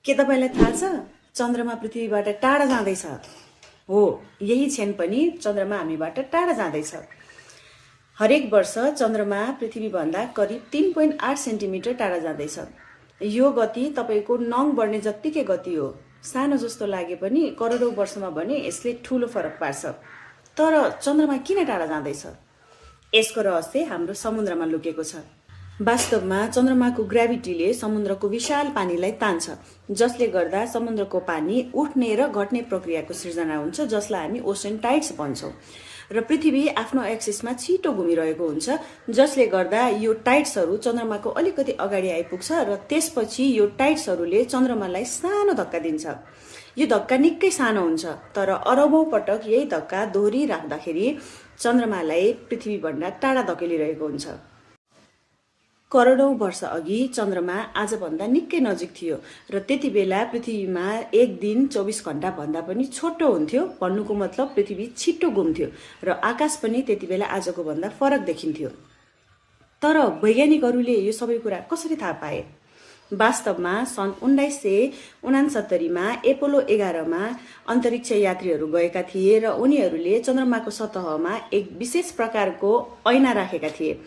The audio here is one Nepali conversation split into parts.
के तपाईलाई थाहा छ चन्द्रमा पृथ्वीबाट टाढा जाँदैछ? हो, यही क्षण पनि चन्द्रमा हामीबाट टाढा जाँदैछ। हरेक वर्ष चन्द्रमा पृथ्वीभन्दा करिब 3.8 सेन्टिमिटर टाढा जाँदैछ। यो गति तपाईको नङ बढ्ने जत्तिकै गति हो। सानो जस्तो लागे पनि करोडौं वर्षमा भने यसले ठूलो फरक पार्छ। तर चन्द्रमा किन टाढा जाँदैछ? यसको रहस्य हाम्रो समुद्रमा लुकेको छ। वास्तवमा चन्द्रमाको ग्राभिटीले समुद्रको विशाल पानीलाई तान्छ, जसले गर्दा समुद्रको पानी उठ्ने र घट्ने प्रक्रियाको सृजना हुन्छ, जसलाई हामी ओसन टाइड्स भन्छौं। र पृथ्वी आफ्नो एक्सिसमा छिटो घुमिरहेको हुन्छ, जसले गर्दा यो टाइड्सहरू चन्द्रमाको अलिकति अगाडि आइपुग्छ र त्यसपछि यो टाइड्सहरूले चन्द्रमालाई सानो धक्का दिन्छ। यो धक्का निकै सानो हुन्छ, तर अरबौं पटक यही धक्का दोहोरिराख्दाखेरि चन्द्रमालाई पृथ्वीभन्दा टाढा धकेलिरहेको हुन्छ। करोडौं वर्ष अघि चन्द्रमा आजभन्दा निकै नजिक थियो र त्यति बेला पृथ्वीमा एक दिन 24 घण्टा भन्दा पनि छोटो हुन्थ्यो। भन्नुको मतलब पृथ्वी छिट्टो घुम्थ्यो र आकाश पनि त्यति बेला आजको भन्दा फरक देखिन्थ्यो। तर वैज्ञानिकहरूले यो सबै कुरा कसरी थाहा पाए? वास्तवमा सन् 1969 मा एपोलो 11 मा अन्तरिक्ष यात्रीहरू गएका थिए र उनीहरूले चन्द्रमाको सतहमा एक विशेष प्रकारको ऐना राखेका थिए।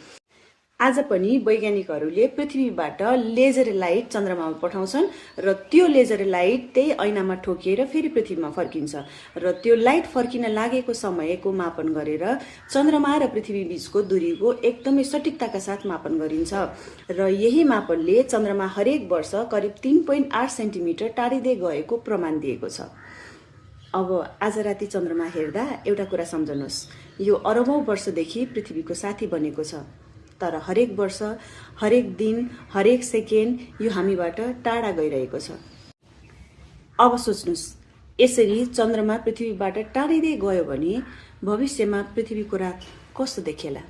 आज पनि वैज्ञानिकहरूले पृथ्वीबाट लेजर लाइट चन्द्रमामा पठाउँछन् र त्यो लेजर लाइट त्यही ऐनामा ठोकिएर फेरि पृथ्वीमा फर्किन्छ र त्यो लाइट फर्किन लागेको समयको मापन गरेर चन्द्रमा र पृथ्वी बीचको दूरीको एकदमै सटीकताका साथ मापन गरिन्छ र यही मापनले चन्द्रमा हरेक वर्ष करिब 3.8 सेन्टिमिटर टाढिँदै गएको प्रमाण दिएको छ। अब आज राति चन्द्रमा हेर्दा एउटा कुरा सम्झनुहोस्, यो अरबौं वर्षदेखि पृथ्वीको साथी बनेको छ, तर हरेक वर्ष, हरेक दिन, हरेक सेकेन्ड यो हामीबाट टाढा गइरहेको छ। अब सोच्नुस्, यसरी चन्द्रमा पृथ्वीबाट टाढिँदै गयो भने भविष्यमा पृथ्वीको रात कस्तो देखिएला?